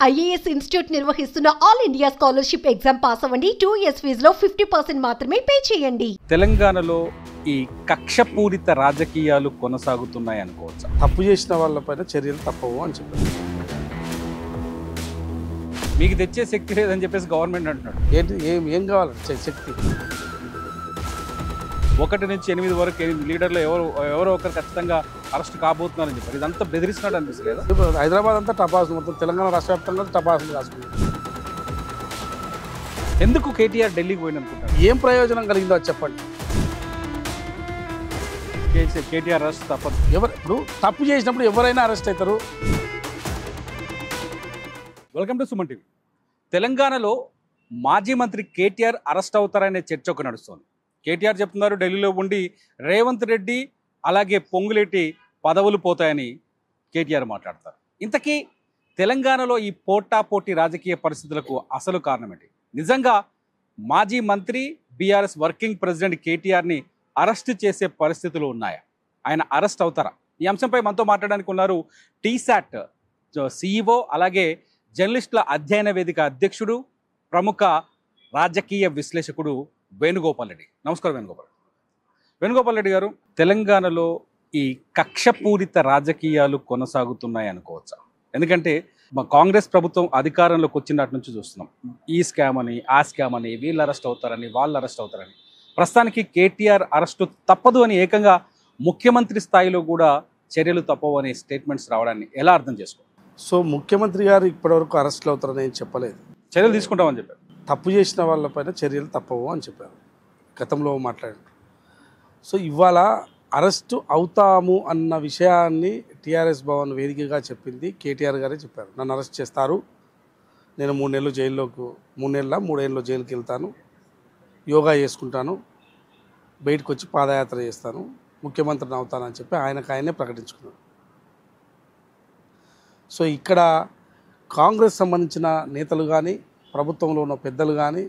IAS institute నిర్వహిస్తున్న all India scholarship exam pass అవ్వండి. 2 years ఫీజులో 50% మాత్రమే పే చేయండి. తెలంగాణలో ఈ కక్షపూరిత రాజకీయాలు కొనసాగుతున్నాయి అనుకోవచ్చు. తప్పు చేసిన వాళ్ళపైన చర్యలు తప్పవు అని చెప్పారు. మీకు తెచ్చే శక్తి లేదని చెప్పేసి గవర్నమెంట్ అంటున్నాడు. ఏంటి ఏం కావాలంటే శక్తి 1 నుంచి 8 వరకు 8 లీడర్లు ఎవరో ఒకరు ఖచ్చితంగా అరెస్ట్ కాబోతున్నారని చెప్పారు. ఇదంతా బెదిరిస్తున్నాడు అనిపిస్తుంది. ఇప్పుడు హైదరాబాద్ అంతా టపాసులు, మొత్తం తెలంగాణ రాష్ట్ర వ్యాప్తంగా టపాసులు రాసుకున్నారు. ఎందుకు కేటీఆర్ ఢిల్లీకి పోయిననుకుంటారు? ఏం ప్రయోజనం కలిగిందో అది చెప్పండి. కేటీఆర్ అరెస్ట్ తప్పదు. ఇప్పుడు తప్పు చేసినప్పుడు ఎవరైనా అరెస్ట్ అవుతారు. Welcome to Suman TV. తెలంగాణలో మాజీ మంత్రి కేటీఆర్ అరెస్ట్ అవుతారనే చర్చ ఒక నడుస్తోంది. కేటీఆర్ చెప్తున్నారు ఢిల్లీలో ఉండి రేవంత్ రెడ్డి అలాగే పొంగులేటి పదవులు పోతాయని కేటీఆర్ మాట్లాడతారు. ఇంతకీ తెలంగాణలో ఈ పోటాపోటీ రాజకీయ పరిస్థితులకు అసలు కారణం ఏంటి? నిజంగా మాజీ మంత్రి బీఆర్ఎస్ వర్కింగ్ ప్రెసిడెంట్ కేటీఆర్ని అరెస్ట్ చేసే పరిస్థితులు ఉన్నాయా? ఆయన అరెస్ట్ అవుతారా? ఈ అంశంపై మనతో మాట్లాడడానికి ఉన్నారు టీశాట్ CEO అలాగే జర్నలిస్టుల అధ్యయన వేదిక అధ్యక్షుడు, ప్రముఖ రాజకీయ విశ్లేషకుడు వేణుగోపాల్ రెడ్డి. నమస్కారం వేణుగోపాల్ రెడ్డి గారు. తెలంగాణలో ఈ కక్షపూరిత రాజకీయాలు కొనసాగుతున్నాయి అనుకోవచ్చా? ఎందుకంటే మా కాంగ్రెస్ ప్రభుత్వం అధికారంలోకి వచ్చినట్టు నుంచి చూస్తున్నాం. ఈ స్కామ్ అని, ఆ స్కామ్ అని, వీళ్ళు అరెస్ట్ అవుతారని, వాళ్ళు అరెస్ట్ అవుతారని. ప్రస్తుతానికి కేటీఆర్ అరెస్టు తప్పదు అని ఏకంగా ముఖ్యమంత్రి స్థాయిలో కూడా చర్యలు తప్పవు అనే స్టేట్మెంట్స్ రావడాన్ని ఎలా అర్థం చేసుకోవాలి? సో ముఖ్యమంత్రి గారు ఇప్పటివరకు అరెస్టులు అవుతారని ఏం చెప్పలేదు. చర్యలు తీసుకుంటామని చెప్పారు. తప్పు చేసిన వాళ్ళపైన చర్యలు తప్పవు అని చెప్పారు. గతంలో మాట్లాడారు. సో ఇవాళ అరెస్టు అవుతాము అన్న విషయాన్ని టీఆర్ఎస్ భవన్ వేదికగా చెప్పింది కేటీఆర్ గారే చెప్పారు. నన్ను అరెస్ట్ చేస్తారు, నేను 3 నెలలు జైల్లోకి 3 ఏళ్ళు జైలుకి వెళ్తాను, యోగా చేసుకుంటాను, బయటకు వచ్చి పాదయాత్ర చేస్తాను, ముఖ్యమంత్రిని అవుతానని చెప్పి ఆయనే ప్రకటించుకున్నాడు. సో ఇక్కడ కాంగ్రెస్ సంబంధించిన నేతలు కానీ, ప్రభుత్వంలో ఉన్న పెద్దలు కానీ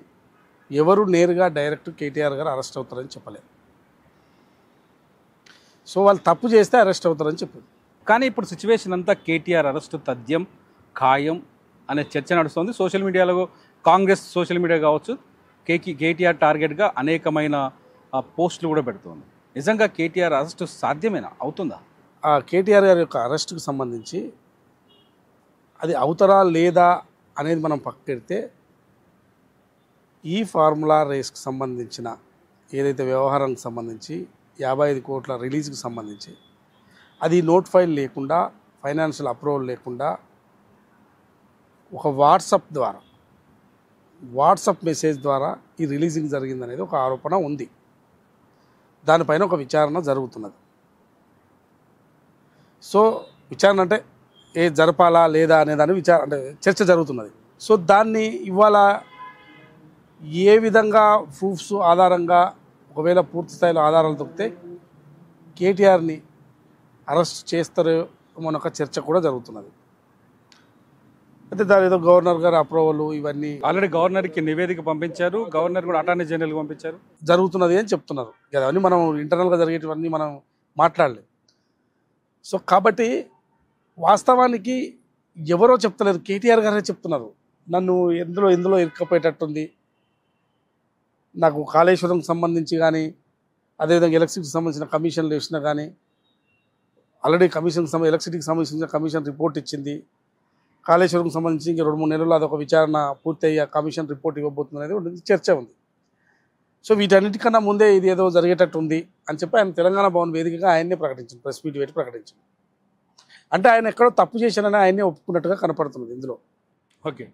ఎవరు నేరుగా డైరెక్ట్ కేటీఆర్ గారు అరెస్ట్ అవుతారని చెప్పలేదు. సో వాళ్ళు తప్పు చేస్తే అరెస్ట్ అవుతారని చెప్పారు. కానీ ఇప్పుడు సిచ్యువేషన్ అంతా కేటీఆర్ అరెస్టు తథ్యం ఖాయం అనే చర్చ నడుస్తుంది. సోషల్ మీడియాలో కాంగ్రెస్ సోషల్ మీడియా కావచ్చు కేటీఆర్ టార్గెట్గా అనేకమైన పోస్టులు కూడా పెడుతుంది. నిజంగా కేటీఆర్ అరెస్టు సాధ్యమేనా? అవుతుందా? ఆ కేటీఆర్ గారి యొక్క అరెస్టుకు సంబంధించి అది అవుతారా లేదా అనేది మనం పక్కకెడితే, ఈ ఫార్ములా రేస్కి సంబంధించిన ఏదైతే వ్యవహారానికి సంబంధించి 55 కోట్ల రిలీజ్కి సంబంధించి అది నోట్ ఫైల్ లేకుండా, ఫైనాన్షియల్ అప్రూవల్ లేకుండా ఒక వాట్సాప్ మెసేజ్ ద్వారా ఈ రిలీజింగ్ జరిగిందనేది ఒక ఆరోపణ ఉంది. దానిపైన ఒక విచారణ జరుగుతున్నది. సో విచారణ అంటే జరపాలా లేదా అనే దాని చర్చ జరుగుతున్నది. సో దాన్ని ఇవాళ ఏ విధంగా ప్రూఫ్స్ ఆధారంగా, ఒకవేళ పూర్తి స్థాయిలో ఆధారాలు దొరికితే కేటీఆర్ని అరెస్ట్ చేస్తారు మన ఒక చర్చ కూడా జరుగుతున్నది. అయితే దాని ఏదో గవర్నర్ గారు అప్రూవల్ ఇవన్నీ ఆల్రెడీ గవర్నర్కి నివేదిక పంపించారు. గవర్నర్ కూడా అటార్నీ జనరల్కి పంపించారు. జరుగుతున్నది అని చెప్తున్నారు. అవన్నీ మనం ఇంటర్నల్గా జరిగేటివన్నీ మనం మాట్లాడలేదు. సో కాబట్టి వాస్తవానికి ఎవరో చెప్తలేరు, కేటీఆర్ గారే చెప్తున్నారు. నన్ను ఎందులో ఇరుక్కపోయేటట్టుంది, నాకు కాళేశ్వరంకి సంబంధించి కానీ, అదేవిధంగా ఎలక్ట్రిసిటీకి సంబంధించిన కమిషన్లు వేసినా కానీ, ఆల్రెడీ ఎలక్ట్రిసిటీకి సంబంధించిన కమిషన్ రిపోర్ట్ ఇచ్చింది. కాళేశ్వరంకి సంబంధించి ఇంక 2-3 నెలల్లో అదొక విచారణ పూర్తయ్యి కమిషన్ రిపోర్ట్ ఇవ్వబోతుంది అనేది చర్చ ఉంది. సో వీటన్నిటికన్నా ముందే ఇది ఏదో జరిగేటట్టు ఉంది అని చెప్పి ఆయన తెలంగాణ భవన్ వేదికగా ఆయన్నే ప్రకటించింది, ప్రెస్ మీట్ పెట్టి ప్రకటించింది. అంటే ఆయన ఎక్కడో తప్పు చేశానని ఆయనే ఒప్పుకున్నట్టుగా కనపడుతున్నది ఇందులో. ఓకే,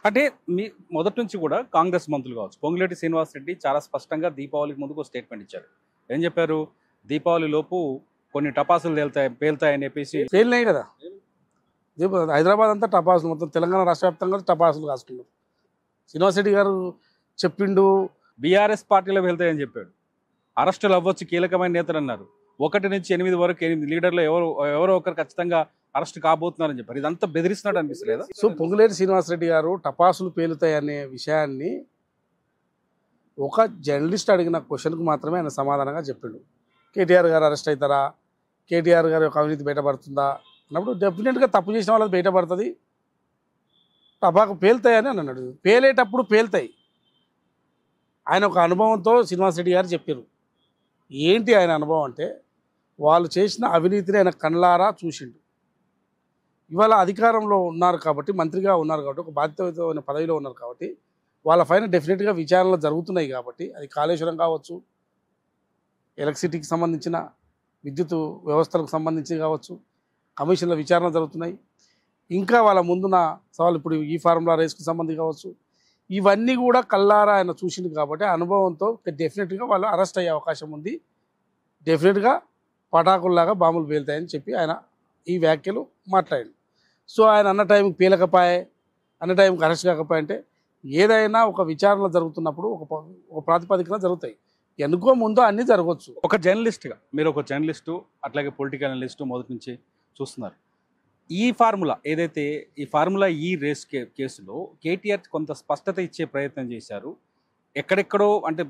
అంటే మీ మొదటి నుంచి కూడా కాంగ్రెస్ మంత్రులు కావచ్చు, పొంగులేటి శ్రీనివాసరెడ్డి చాలా స్పష్టంగా దీపావళికి ముందుకు స్టేట్మెంట్ ఇచ్చారు. ఏం చెప్పారు? దీపావళి లోపు కొన్ని టపాసులు పేలుతాయని చెప్పేసి. పేలినాయి కదా, హైదరాబాద్ అంతా టపాసులు, మొత్తం తెలంగాణ రాష్ట్ర వ్యాప్తంగా టపాసులు కాసుకున్నారు. శ్రీనివాసరెడ్డి గారు చెప్పిండు బీఆర్ఎస్ పార్టీలో వెళ్తాయని చెప్పాడు. అరెస్టులు అవ్వచ్చు కీలకమైన నేతలు అన్నారు. 1 నుంచి 8 వరకు 8 లీడర్లు ఎవరో ఒకరు ఖచ్చితంగా అరెస్ట్ కాబోతున్నారని చెప్పారు. ఇదంతా బెదిరిస్తున్నాడు అనిపిస్తలేదా? సో పొంగులేటి శ్రీనివాసరెడ్డి గారు టపాసులు పేలుతాయి అనే విషయాన్ని ఒక జర్నలిస్ట్ అడిగిన క్వశ్చన్కు మాత్రమే ఆయన సమాధానంగా చెప్పిండు. కేటీఆర్ గారు అరెస్ట్ అవుతారా, కేటీఆర్ గారి యొక్క అవినీతి బయటపడుతుందా అన్నప్పుడు డెఫినెట్గా తప్పు చేసిన వాళ్ళది బయటపడుతుంది. టపాకు పేలుతాయని అని అన్నాడు. పేలేటప్పుడు పేలుతాయి. ఆయన ఒక అనుభవంతో శ్రీనివాస్ రెడ్డి గారు చెప్పారు. ఏంటి ఆయన అనుభవం అంటే, వాళ్ళు చేసిన అవినీతిని ఆయన కళ్ళారా చూసిండు. ఇవాళ అధికారంలో ఉన్నారు కాబట్టి, మంత్రిగా ఉన్నారు కాబట్టి, ఒక బాధ్యతమైన పదవిలో ఉన్నారు కాబట్టి, వాళ్ళ పైన డెఫినెట్గా విచారణలు జరుగుతున్నాయి కాబట్టి, అది కాళేశ్వరం కావచ్చు, ఎలక్ట్రిసిటీకి సంబంధించిన విద్యుత్ వ్యవస్థలకు సంబంధించి కావచ్చు, కమిషన్ల విచారణ జరుగుతున్నాయి. ఇంకా వాళ్ళ ముందున్న సవాళ్ళు ఇప్పుడు ఈ ఫార్ములా రేస్కి సంబంధించి కావచ్చు, ఇవన్నీ కూడా కళ్ళారా ఆయన చూసింది కాబట్టి అనుభవంతో డెఫినెట్గా వాళ్ళు అరెస్ట్ అయ్యే అవకాశం ఉంది. డెఫినెట్గా పటాకుల్లాగా బాంబులు పేలుతాయని చెప్పి ఆయన ఈ వ్యాఖ్యలు మాట్లాడాడు. సో ఆయన అన్న టైంకి పేలకపోయే, అన్న టైంకి అరెస్ట్ కాకపోయే అంటే, ఏదైనా ఒక విచారణ జరుగుతున్నప్పుడు ఒక ప్రాతిపదికన జరుగుతాయి. ఎన్నుకో ముందు అన్నీ జరగవచ్చు. ఒక జర్నలిస్ట్గా మీరు ఒక జర్నలిస్టు, అట్లాగే పొలిటికల్ అనలిస్టు మొదటి నుంచి చూస్తున్నారు. ఈ ఫార్ములా ఏదైతే ఈ ఫార్ములా ఈ రేస్ కేసులో కేటీఆర్ కొంత స్పష్టత ఇచ్చే ప్రయత్నం చేశారు. ఎక్కడెక్కడో అంటే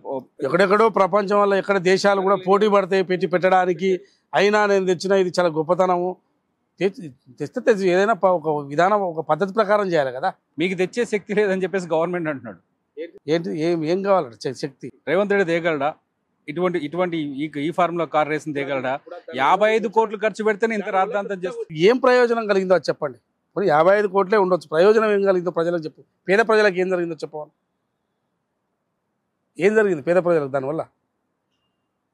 ఎక్కడెక్కడో ప్రపంచం వల్ల ఎక్కడ దేశాలు కూడా పోటీ పడతాయి పెట్టడానికి. అయినా నేను తెచ్చిన ఇది చాలా గొప్పతనము, తెస్తే ఏదైనా ఒక విధానం ఒక పద్ధతి ప్రకారం చేయాలి కదా. మీకు తెచ్చే శక్తి లేదని చెప్పేసి గవర్నమెంట్ అంటున్నాడు. ఏంటి ఏం కావాలంటే శక్తి? రేవంత్ రెడ్డి తేగలడా ఇటువంటి ఈ ఫార్ములా కార్ రేసుని తేగలడా? 55 కోట్లు ఖర్చు పెడితేనే ఇంత రాద్ధాంతం చేస్తారు. ఏం ప్రయోజనం కలిగిందో అది చెప్పండి. మరి 55 కోట్లే ఉండొచ్చు, ప్రయోజనం ఏం కలిగిందో ప్రజలకు చెప్పు. పేద ప్రజలకు ఏం జరిగిందో చెప్పవాలి. ఏం జరిగింది పేద ప్రజలకు దానివల్ల?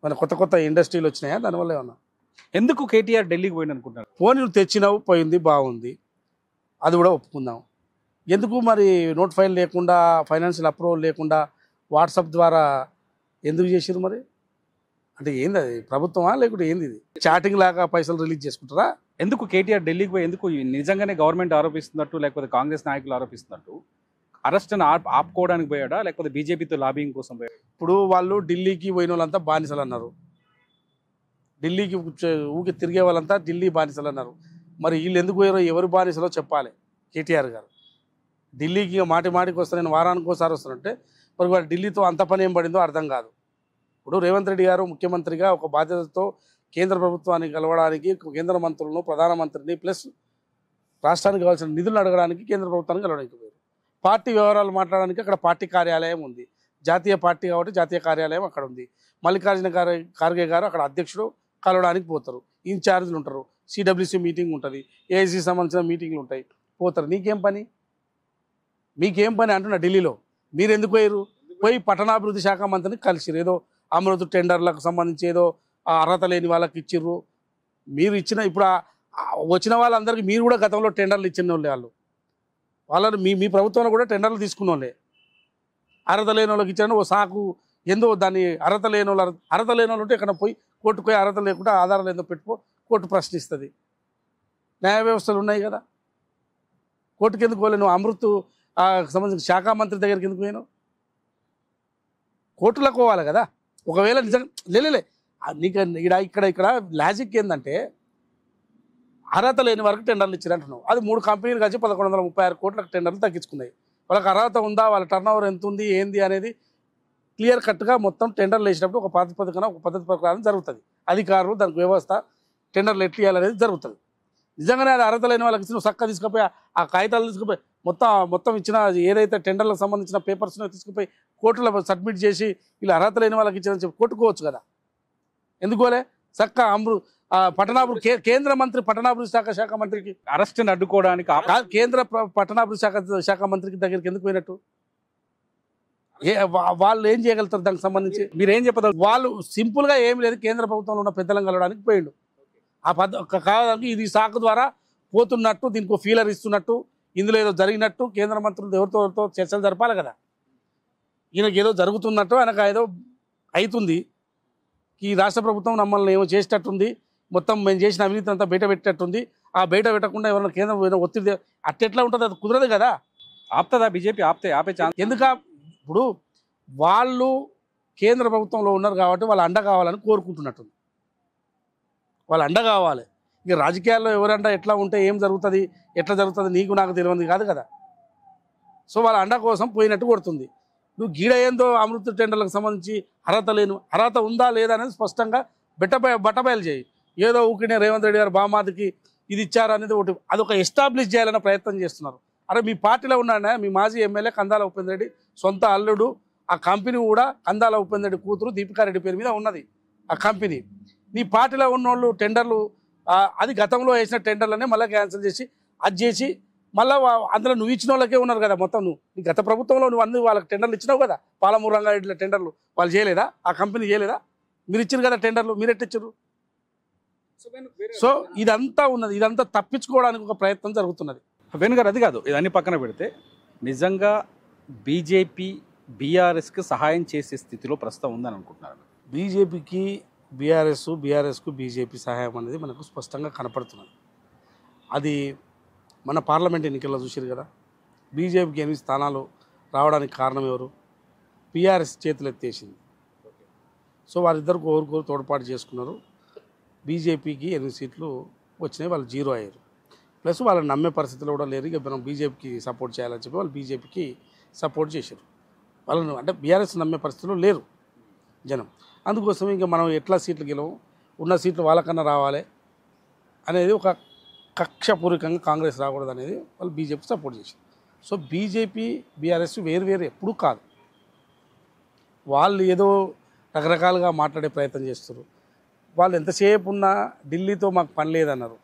మన కొత్త ఇండస్ట్రీలు వచ్చినాయా దానివల్ల? ఏమన్నా ఎందుకు కేటీఆర్ ఢిల్లీకి పోయింది అనుకుంటారు? ఫోన్ నువ్వు తెచ్చినావు, పోయింది, బాగుంది, అది కూడా ఒప్పుకుందాం. ఎందుకు మరి నోట్ ఫైల్ లేకుండా, ఫైనాన్షియల్ అప్రూవల్ లేకుండా వాట్సాప్ ద్వారా ఎందుకు చేసారు మరి? అంటే ఏంది అది, ప్రభుత్వమా లేకుంటే ఏంది? ఇది చాటింగ్ లాగా పైసలు రిలీజ్ చేసుకుంటారా? ఎందుకు కేటీఆర్ ఢిల్లీకి పోయి ఎందుకు నిజంగానే గవర్నమెంట్ ఆరోపిస్తున్నట్టు లేకపోతే కాంగ్రెస్ నాయకులు ఆరోపిస్తున్నట్టు అరెస్ట్ని ఆపుకోవడానికి పోయాడా లేకపోతే బీజేపీతో లాబింగ్ కోసం పోయాడా? ఇప్పుడు వాళ్ళు ఢిల్లీకి పోయిన వాళ్ళంతా బానిసలు అన్నారు, ఢిల్లీకి ఊకి తిరిగే వాళ్ళంతా ఢిల్లీ బానిసలు అన్నారు. మరి వీళ్ళు ఎందుకు పోయారో, ఎవరు బానిసలో చెప్పాలి కేటీఆర్ గారు. ఢిల్లీకి మాటికి వస్తాను, నేను వారానికి ఒకసారి వస్తానంటే మరి వాళ్ళు ఢిల్లీతో అంత పని ఏం పడిందో అర్థం కాదు. ఇప్పుడు రేవంత్ రెడ్డి గారు ముఖ్యమంత్రిగా ఒక బాధ్యతతో కేంద్ర ప్రభుత్వాన్ని కలవడానికి, కేంద్ర మంత్రులను, ప్రధానమంత్రిని ప్లస్ రాష్ట్రానికి కావాల్సిన నిధులు అడగడానికి కేంద్ర ప్రభుత్వాన్ని కలవడానికి పోయారు. పార్టీ వ్యవహారాలు మాట్లాడడానికి అక్కడ పార్టీ కార్యాలయం ఉంది, జాతీయ పార్టీ కాబట్టి జాతీయ కార్యాలయం అక్కడ ఉంది. మల్లికార్జున ఖార్గే గారు అక్కడ అధ్యక్షుడు కలవడానికి పోతారు, ఇన్ఛార్జీలు ఉంటారు, సిడబ్ల్యూసీ మీటింగ్ ఉంటుంది, ఏఐసీ సంబంధించిన మీటింగ్లు ఉంటాయి, పోతారు. మీకేం పని అంటున్నా ఢిల్లీలో? మీరు ఎందుకు పోయి పట్టణాభివృద్ధి శాఖ మంత్రిని కలిసిరు, ఏదో అమృత టెండర్లకు సంబంధించి ఏదో అర్హత లేని వాళ్ళకి ఇచ్చిర్రు. మీరు ఇచ్చిన ఇప్పుడు వచ్చిన వాళ్ళందరికీ మీరు కూడా గతంలో టెండర్లు ఇచ్చిన వాళ్ళని మీ ప్రభుత్వంలో కూడా టెండర్లు తీసుకున్న వాళ్ళే. అర్హత లేని వాళ్ళకి ఇచ్చారని ఓ సాకు ఏందో దాన్ని అర్హత లేని వాళ్ళు ఉంటే ఇక్కడ పోయి కోర్టుకు పోయి అర్హత లేకుండా ఆధారాలు ఏందో పెట్టుకో, కోర్టు ప్రశ్నిస్తుంది. న్యాయ వ్యవస్థలు ఉన్నాయి కదా, కోర్టుకి ఎందుకు పోలేను? అమృత్ సంబంధించిన శాఖ మంత్రి దగ్గరికి ఎందుకు పోయాను? కోర్టులకు పోవాలి కదా. ఒకవేళ నిజంగా లేలే నీకు ఇక్కడ లాజిక్ ఏంటంటే, అర్హత లేని వరకు టెండర్లు ఇచ్చారంటున్నావు. అది 3 కంపెనీలు కలిసి 1136 కోట్లకు టెండర్లు తగ్గించుకున్నాయి. వాళ్ళకి అర్హత ఉందా, వాళ్ళ టర్నోవర్ ఎంత ఉంది, ఏంది అనేది క్లియర్ కట్గా మొత్తం టెండర్లు వేసినప్పుడు ఒక ప్రాతిపదికన ఒక పద్ధతి ప్రకారం జరుగుతుంది. అధికారులు దానికి వ్యవస్థ టెండర్లు ఎట్లు ఇవ్వాలనేది జరుగుతుంది. నిజంగానే అది అర్హత లేని వాళ్ళకి ఇచ్చిన చక్కగా తీసుకుపోయి ఆ కాగితాలు తీసుకుపోయి మొత్తం ఇచ్చిన ఏదైతే టెండర్లకు సంబంధించిన పేపర్స్ని తీసుకుపోయి కోర్టులో సబ్మిట్ చేసి ఇలా అర్హత లేని వాళ్ళకి ఇచ్చిన చెప్పి కొట్టుకోవచ్చు కదా. ఎందుకోలే? చక్క పట్టణాభివృద్ధి కేంద్ర మంత్రి, పట్టణాభివృద్ధి శాఖ మంత్రికి అరెస్ట్ని అడ్డుకోవడానికి కేంద్ర పట్టణాభివృద్ధి శాఖ మంత్రికి దగ్గరికి ఎందుకు పోయినట్టు? వాళ్ళు ఏం చేయగలుగుతారు దానికి సంబంధించి? మీరేం చెప్పదు? వాళ్ళు సింపుల్గా ఏం లేదు, కేంద్ర ప్రభుత్వంలో ఉన్న పెద్దలను కలవడానికి పోయిండు. ఆ కావడానికి ఇది సాకు ద్వారా పోతున్నట్టు, దీనికి ఫీలర్ ఇస్తున్నట్టు, ఇందులో ఏదో జరిగినట్టు కేంద్ర మంత్రులు ఎవరితో చర్చలు జరపాలి కదా. ఈయనకి ఏదో జరుగుతున్నట్టు, ఆయనకు ఏదో అవుతుంది, ఈ రాష్ట్ర ప్రభుత్వం మమ్మల్ని ఏమో చేసేటట్టుంది, మొత్తం మేము చేసిన అవినీతి అంతా బయట పెట్టేటట్టుంది. ఆ బయట పెట్టకుండా ఎవరైనా కేంద్రం ఒత్తిడి అట్టెట్లా ఉంటుంది? అది కుదరదు కదా. ఆపుతుందా బీజేపీ? ఆపే ఛాన్స్ ఎందుక? ఇప్పుడు వాళ్ళు కేంద్ర ప్రభుత్వంలో ఉన్నారు కాబట్టి వాళ్ళు అండ కావాలని కోరుకుంటున్నట్టుంది. వాళ్ళు అండ కావాలి. ఇక రాజకీయాల్లో ఎవరంట ఎట్లా ఉంటే ఏం జరుగుతుంది, ఎట్లా జరుగుతుంది నీకు నాకు తెలియదు కాదు కదా. సో వాళ్ళ అండ కోసం పోయినట్టు కొడుతుంది. నువ్వు గీడ ఏందో అమృత టెండర్లకు సంబంధించి అర్హత ఉందా లేదా అనేది స్పష్టంగా బట్టబయలు చేయి. ఏదో ఊకినే రేవంత్ రెడ్డి గారు బామాదికి ఇది ఇచ్చారు అనేది ఒకటి, అదొక ఎస్టాబ్లిష్ చేయాలనే ప్రయత్నం చేస్తున్నారు. అరే మీ పార్టీలో ఉన్నాడా మీ మాజీ ఎమ్మెల్యే కందాల ఉపేంద్ర రెడ్డి సొంత అల్లుడు, ఆ కంపెనీ కూడా కందాల ఉపేంద్ర రెడ్డి కూతురు దీపికారెడ్డి పేరు మీద ఉన్నది ఆ కంపెనీ. నీ పార్టీలో ఉన్నోళ్ళు టెండర్లు అది గతంలో వేసిన టెండర్లనే మళ్ళీ క్యాన్సిల్ చేసి అది చేసి మళ్ళీ అందులో నువ్వు ఇచ్చిన వాళ్ళకే ఉన్నారు కదా మొత్తం. నీ గత ప్రభుత్వంలో నువ్వు అన్ని వాళ్ళకి టెండర్లు ఇచ్చినావు కదా, పాలమూరు రంగారెడ్డిలో టెండర్లు వాళ్ళు చేయలేదా? ఆ కంపెనీ చేయలేదా? మీరు ఇచ్చారు కదా టెండర్లు, మీరెట్టిచ్చారు? సో ఇదంతా ఉన్నది, ఇదంతా తప్పించుకోవడానికి ఒక ప్రయత్నం జరుగుతున్నది. వేణు గారు, అది కాదు, ఇదన్నీ పక్కన పెడితే నిజంగా బీజేపీ బీఆర్ఎస్కి సహాయం చేసే స్థితిలో ప్రస్తుతం ఉందని అనుకుంటున్నారు? బీజేపీకి బీఆర్ఎస్కు బీజేపీ సహాయం అనేది మనకు స్పష్టంగా కనపడుతున్నది. అది మన పార్లమెంట్ ఎన్నికల్లో చూసారు కదా, బీజేపీకి 8 స్థానాలు రావడానికి కారణం ఎవరు? బీఆర్ఎస్ చేతులు ఎత్తేసింది. సో వారిద్దరికి ఒకరికొకరు తోడ్పాటు చేసుకున్నారు. బీజేపీకి 8 సీట్లు వచ్చినాయి, వాళ్ళు 0 అయ్యారు. ప్లస్ వాళ్ళని నమ్మే పరిస్థితిలో కూడా లేరు. ఇక మనం బీజేపీకి సపోర్ట్ చేయాలని చెప్పి వాళ్ళు బీజేపీకి సపోర్ట్ చేశారు. వాళ్ళను అంటే బీఆర్ఎస్ నమ్మే పరిస్థితిలో లేరు జనం. అందుకోసం ఇంకా మనం ఎట్లా సీట్లు గెలవం, ఉన్న సీట్లు వాళ్ళకన్నా రావాలి అనేది ఒక కక్షపూర్వకంగా కాంగ్రెస్ రాకూడదు అనేది వాళ్ళు బీజేపీ సపోర్ట్ చేశారు. సో బీజేపీ బీఆర్ఎస్ వేరు ఎప్పుడూ కాదు. వాళ్ళు ఏదో రకరకాలుగా మాట్లాడే ప్రయత్నం చేస్తారు. వాళ్ళు ఎంతసేపు ఉన్నా ఢిల్లీతో మాకు పని లేదన్నారు.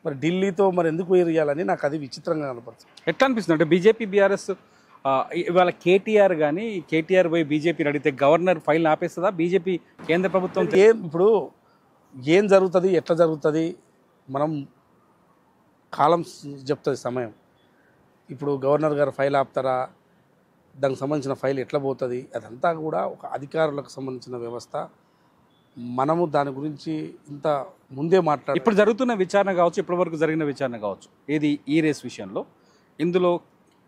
మరి ఢిల్లీతో మరి ఎందుకు వేయాలని నాకు అది విచిత్రంగా కనపడుతుంది. ఎట్లా అనిపిస్తుంది అంటే బీజేపీ బీఆర్ఎస్ ఇవాళ కేటీఆర్ కానీ కేటీఆర్ పోయి బీజేపీని అడిగితే గవర్నర్ ఫైల్ ఆపేస్తుందా? బీజేపీ కేంద్ర ప్రభుత్వం ఇప్పుడు ఏం జరుగుతుంది, ఎట్లా జరుగుతుంది, మనం కాలం చెప్తుంది సమయం. ఇప్పుడు గవర్నర్ గారు ఫైల్ ఆపుతారా, దానికి సంబంధించిన ఫైల్ ఎట్లా పోతుంది, అదంతా కూడా ఒక అధికారులకు సంబంధించిన వ్యవస్థ. మనము దాని గురించి ఇంత ముందే మాట్లాడాలి. ఇప్పుడు జరుగుతున్న విచారణ కావచ్చు, ఇప్పటివరకు జరిగిన విచారణ కావచ్చు, ఏది ఈ రేస్ విషయంలో, ఇందులో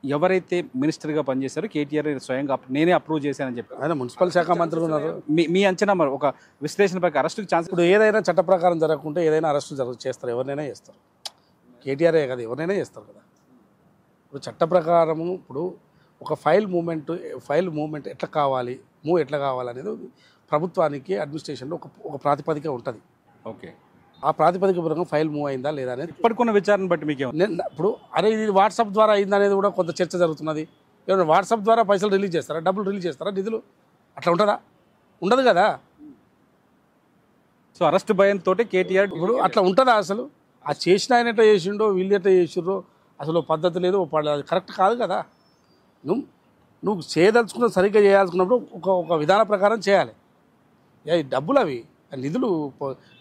ఎవరైతే మినిస్టర్గా పనిచేశారో కేటీఆర్ స్వయంగా నేనే అప్రూవ్ చేశానని చెప్పి ఆయన మున్సిపల్ శాఖ మంత్రి ఉన్నారు. మీ అంచనా మరి ఒక విశ్లేషణ ప్రకారం అరెస్టుకి ఛాన్స్? ఇప్పుడు ఏదైనా చట్ట ప్రకారం జరగకుంటే ఏదైనా అరెస్టు చేస్తారు, ఎవరినైనా చేస్తారు. కేటీఆర్ఏ కదా, ఎవరినైనా చేస్తారు కదా. ఇప్పుడు చట్ట ప్రకారము ఇప్పుడు ఒక ఫైల్ మూమెంట్ ఎట్లా కావాలి, ఎట్లా కావాలనేది ప్రభుత్వానికి అడ్మినిస్ట్రేషన్లో ఒక ప్రాతిపదిక ఉంటుంది. ఓకే, ఆ ప్రాతిపదిక పరంగా ఫైల్ మూవ్ అయిందా లేదా అనేది ఇప్పటికున్న విచారణ బట్టి మీకు ఇప్పుడు అరే ఇది వాట్సాప్ ద్వారా అయింది అనేది కూడా కొంత చర్చ జరుగుతున్నది. ఏమన్నా వాట్సాప్ ద్వారా పైసలు రిలీజ్ చేస్తారా, డబ్బులు రిలీజ్ చేస్తారా, నిధులు అట్లా ఉంటుందా? ఉండదు కదా. సో అరెస్ట్ భయంతో కేటీఆర్ ఇప్పుడు అట్లా ఉంటుందా? అసలు ఆ చేసిన ఆయన ఎట్లా చేసిండో, వీళ్ళు ఎట్లా చేసిండ్రో అసలు పద్ధతి లేదు, అది కరెక్ట్ కాదు కదా. నువ్వు చేయదలుచుకున్న సరిగ్గా చేయాల్సుకున్నప్పుడు ఒక విధాన ప్రకారం చేయాలి. డబ్బులు అవి నిధులు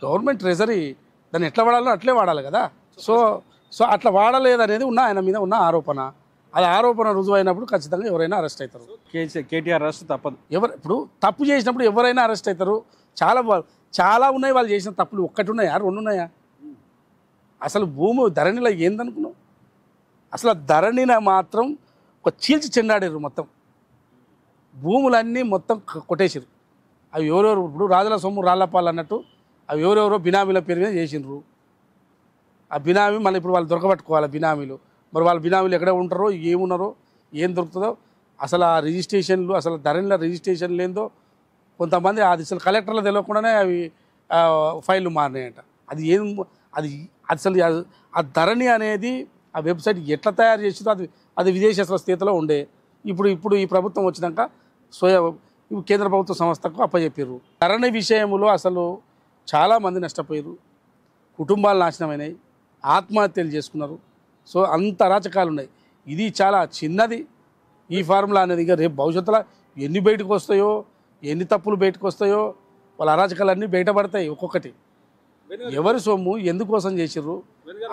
గవర్నమెంట్ ట్రెజరీ, దాన్ని ఎట్లా వాడాలో అట్లే వాడాలి కదా. సో అట్లా వాడలేదు అనేది ఆయన మీద ఉన్న ఆరోపణ. అది ఆరోపణ రుజువు అయినప్పుడు ఖచ్చితంగా ఎవరైనా అరెస్ట్ అవుతారు. కేటీఆర్ అరెస్ట్ తప్పదు. ఇప్పుడు తప్పు చేసినప్పుడు ఎవరైనా అరెస్ట్ అవుతారు. చాలా ఉన్నాయి వాళ్ళు చేసిన తప్పులు. 1 ఉన్నాయా, 2 ఉన్నాయా? అసలు భూమి ధరణిలో ఏందనుకున్నావు? అసలు ధరణిన మాత్రం ఒక చీల్చి చెండాడారు. మొత్తం భూములన్నీ మొత్తం కొట్టేసారు. అవి ఎవరెవరు ఇప్పుడు రాజుల సొమ్ము రాళ్లపాలు అన్నట్టు అవి ఎవరెవరో బినామీల పేరు మీద చేసిండ్రు. ఆ బినామీ మళ్ళీ ఇప్పుడు వాళ్ళు దొరకబట్టుకోవాలి బినామీలు. మరి వాళ్ళ బినామీలు ఎక్కడ ఉంటారో, ఏమున్నారో, ఏం దొరుకుతుందో, అసలు ఆ రిజిస్ట్రేషన్లు, అసలు ధరణిలో రిజిస్ట్రేషన్ లేదో కొంతమంది అది అసలు కలెక్టర్లు తెలియకుండానే అవి ఫైళ్ళు మారినాయంట. అది అసలు ఆ ధరణి అనేది ఆ వెబ్సైట్ ఎట్లా తయారు చేసిందో అది విదేశీ స్థితిలో ఉండే. ఇప్పుడు ఈ ప్రభుత్వం వచ్చినాక కేంద్ర ప్రభుత్వ సంస్థకు అప్పచెప్పారు. ధరణి విషయంలో అసలు చాలామంది నష్టపోయారు, కుటుంబాలు నాశనమైనాయి, ఆత్మహత్యలు చేసుకున్నారు. సో అంత అరాచకాలు ఉన్నాయి. ఇది చాలా చిన్నది ఈ ఫార్ములా అనేది. ఇంకా రేపు భవిష్యత్తులో ఎన్ని బయటకు వస్తాయో, ఎన్ని తప్పులు బయటకు వస్తాయో, వాళ్ళ అరాచకాలన్నీ బయటపడతాయి ఒక్కొక్కటి. ఎవరి సొమ్ము ఎందుకోసం చేసిర్రు,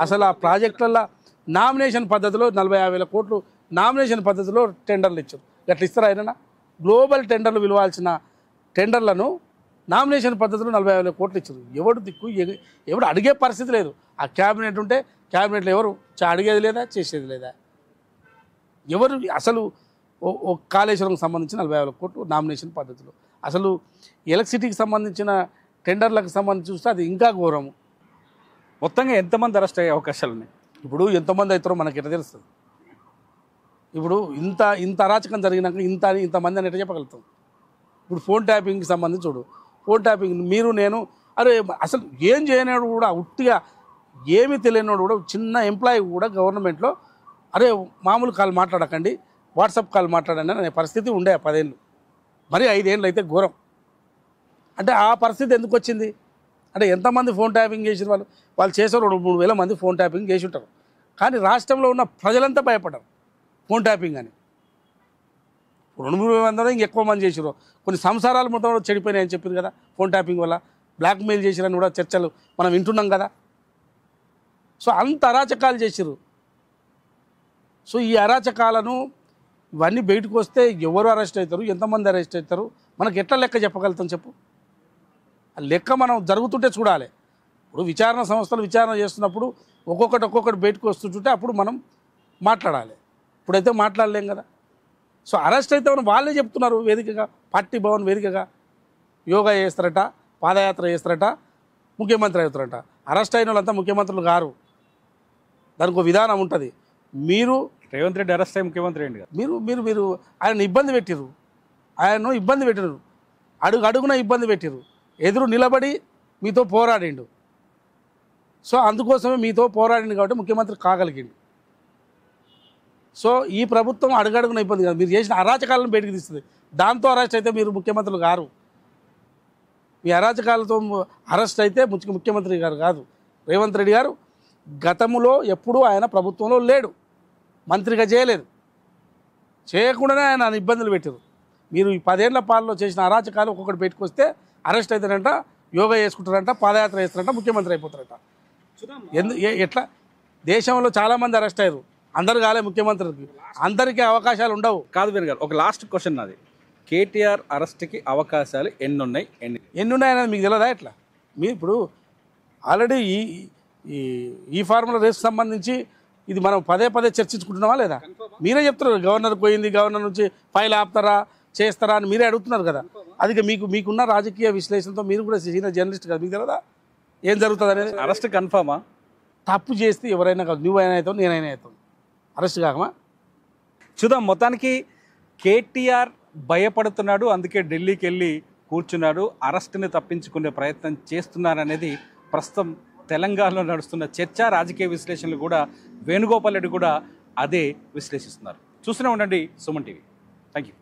అసలు ఆ ప్రాజెక్టులలో నామినేషన్ పద్ధతిలో 40,000 కోట్లు నామినేషన్ పద్ధతిలో టెండర్లు ఇచ్చారు. అట్లా ఇస్తారా? అయినా గ్లోబల్ టెండర్లు విలువాల్సిన టెండర్లను నామినేషన్ పద్ధతిలో 40,000 కోట్లు ఇచ్చారు. ఎవడు దిక్కు, ఎవడు అడిగే పరిస్థితి లేదు. ఆ క్యాబినెట్ ఉంటే క్యాబినెట్లో ఎవరు అడిగేది లేదా, చేసేది లేదా. ఎవరు అసలు కాళేశ్వరంకి సంబంధించిన 40,000 కోట్లు నామినేషన్ పద్ధతిలో. అసలు ఎలక్ట్రిసిటీకి సంబంధించిన టెండర్లకు సంబంధించి చూస్తే అది ఇంకా ఘోరము. మొత్తంగా ఎంతమంది అరెస్ట్ అయ్యే అవకాశాలు ఉన్నాయి? ఇప్పుడు ఎంతమంది అవుతారో మనకి ఎట్లా తెలుస్తుంది? ఇప్పుడు ఇంత అరాచకం జరిగినాక ఇంతమంది అని ఎట్లా చెప్పగలుగుతాం? ఇప్పుడు ఫోన్ ట్యాపింగ్కి సంబంధించి చూడు, ఫోన్ ట్యాపింగ్ మీరు నేను అరే అసలు ఏం చేయనివాడు కూడా, ఉట్టిగా ఏమీ తెలియనివాడు కూడా, చిన్న ఎంప్లాయీ కూడా గవర్నమెంట్లో అరే మామూలు కాల్ మాట్లాడకండి, వాట్సాప్ కాల్ మాట్లాడండి అనే పరిస్థితి ఉండే 10 ఏళ్ళు. మరి 5 ఏళ్ళు అయితే ఘోరం. అంటే ఆ పరిస్థితి ఎందుకు వచ్చింది అంటే ఎంతమంది ఫోన్ ట్యాపింగ్ చేసిన వాళ్ళు చేసే 2-3 వేల మంది ఫోన్ ట్యాపింగ్ చేసి ఉంటారు. కానీ రాష్ట్రంలో ఉన్న ప్రజలంతా భయపడ్డారు ఫోన్ ట్యాపింగ్ అని. 2-3 వేల మంది ఇంకెక్కువ మంది చేసారు. కొన్ని సంసారాలు మొత్తం చెడిపోయినాయని చెప్పారు కదా ఫోన్ ట్యాపింగ్ వల్ల. బ్లాక్మెయిల్ చేసిరని కూడా చర్చలు మనం వింటున్నాం కదా. సో అంత అరాచకాలు చేసిరు. సో ఈ అరాచకాలను ఇవన్నీ బయటకు వస్తే ఎవరు అరెస్ట్ అవుతారు, ఎంతమంది అరెస్ట్ అవుతారు, మనకు ఎట్లా లెక్క చెప్పగలుగుతాం చెప్పు. ఆ లెక్క మనం జరుగుతుంటే చూడాలి. ఇప్పుడు విచారణ సంస్థలు విచారణ చేస్తున్నప్పుడు ఒక్కొక్కటి బయటకు వస్తుంటే అప్పుడు మనం మాట్లాడాలి. ఇప్పుడైతే మాట్లాడలేం కదా. సో అరెస్ట్ అయితే వాళ్ళే చెప్తున్నారు వేదికగా, పార్టీ భవన్ వేదికగా యోగా చేస్తారట, పాదయాత్ర చేస్తారట, ముఖ్యమంత్రి అవుతారట. అరెస్ట్ అయిన వాళ్ళంతా ముఖ్యమంత్రులు గారు. దానికి ఒక విధానం ఉంటుంది. మీరు రేవంత్ రెడ్డి అరెస్ట్ అయ్యి ముఖ్యమంత్రి అయింది కదా. మీరు ఆయన ఇబ్బంది పెట్టిరు, ఆయన్ను ఇబ్బంది పెట్టిరు, అడుగున ఇబ్బంది పెట్టిరు. ఎదురు నిలబడి మీతో పోరాడిండు. సో అందుకోసమే మీతో పోరాడిండు కాబట్టి ముఖ్యమంత్రి కాగలిగిండు. సో ఈ ప్రభుత్వం అడుగడుగున ఇబ్బంది కాదు, మీరు చేసిన అరాచకాలను బయటకు తీస్తుంది. దాంతో అరెస్ట్ అయితే మీరు ముఖ్యమంత్రులు గారు. మీ అరాచకాలతో అరెస్ట్ అయితే ముఖ్యమంత్రి గారు కాదు. రేవంత్ రెడ్డి గారు గతంలో ఎప్పుడూ ఆయన ప్రభుత్వంలో లేడు, మంత్రిగా చేయలేదు, చేయకుండానే ఆయన ఇబ్బందులు పెట్టారు. మీరు ఈ 10 ఏళ్ల పాలనలో చేసిన అరాచకాలు ఒక్కొక్కటి బయటకు వస్తే అరెస్ట్ అవుతారంట, యోగా చేసుకుంటారంట, పాదయాత్ర చేస్తారంట, ముఖ్యమంత్రి అయిపోతారంట. ఎట్లా దేశంలో చాలామంది అరెస్ట్ అయ్యారు, అందరు కాలే ముఖ్యమంత్రికి, అందరికీ అవకాశాలు ఉండవు. కాదు వేరు గారు, ఒక లాస్ట్ క్వశ్చన్ నాది. కేటీఆర్ అరెస్ట్కి అవకాశాలు ఎన్ని ఉన్నాయనేది మీకు తెలియదా? ఎట్లా మీరు ఇప్పుడు ఆల్రెడీ ఈ ఫార్ములా రేస్కి సంబంధించి ఇది మనం పదే చర్చించుకుంటున్నామా లేదా? మీరే చెప్తున్నారు గవర్నర్ పోయింది, గవర్నర్ నుంచి ఫైల్ ఆపుతారా చేస్తారా అని మీరే అడుగుతున్నారు కదా. అది మీకున్న రాజకీయ విశ్లేషణతో మీరు కూడా సీనియర్ జర్నలిస్ట్ కదా, మీకు తెలియదా ఏం జరుగుతుంది అనేది? అరెస్ట్ కన్ఫర్మా? తప్పు చేస్తే ఎవరైనా కాదు, నువ్వైనా అవుతావు, నేనైనా అవుతాం, అరెస్ట్ కాకమా. చూద్దాం. మొత్తానికి కేటీఆర్ భయపడుతున్నాడు, అందుకే ఢిల్లీకి వెళ్ళి కూర్చున్నాడు, అరెస్ట్ని తప్పించుకునే ప్రయత్నం చేస్తున్నారనేది ప్రస్తుతం తెలంగాణలో నడుస్తున్న చర్చ. రాజకీయ విశ్లేషణలు కూడా వేణుగోపాల్ రెడ్డి కూడా అదే విశ్లేషిస్తున్నారు. చూస్తూనే ఉండండి సుమన్ టీవీ. Thank you.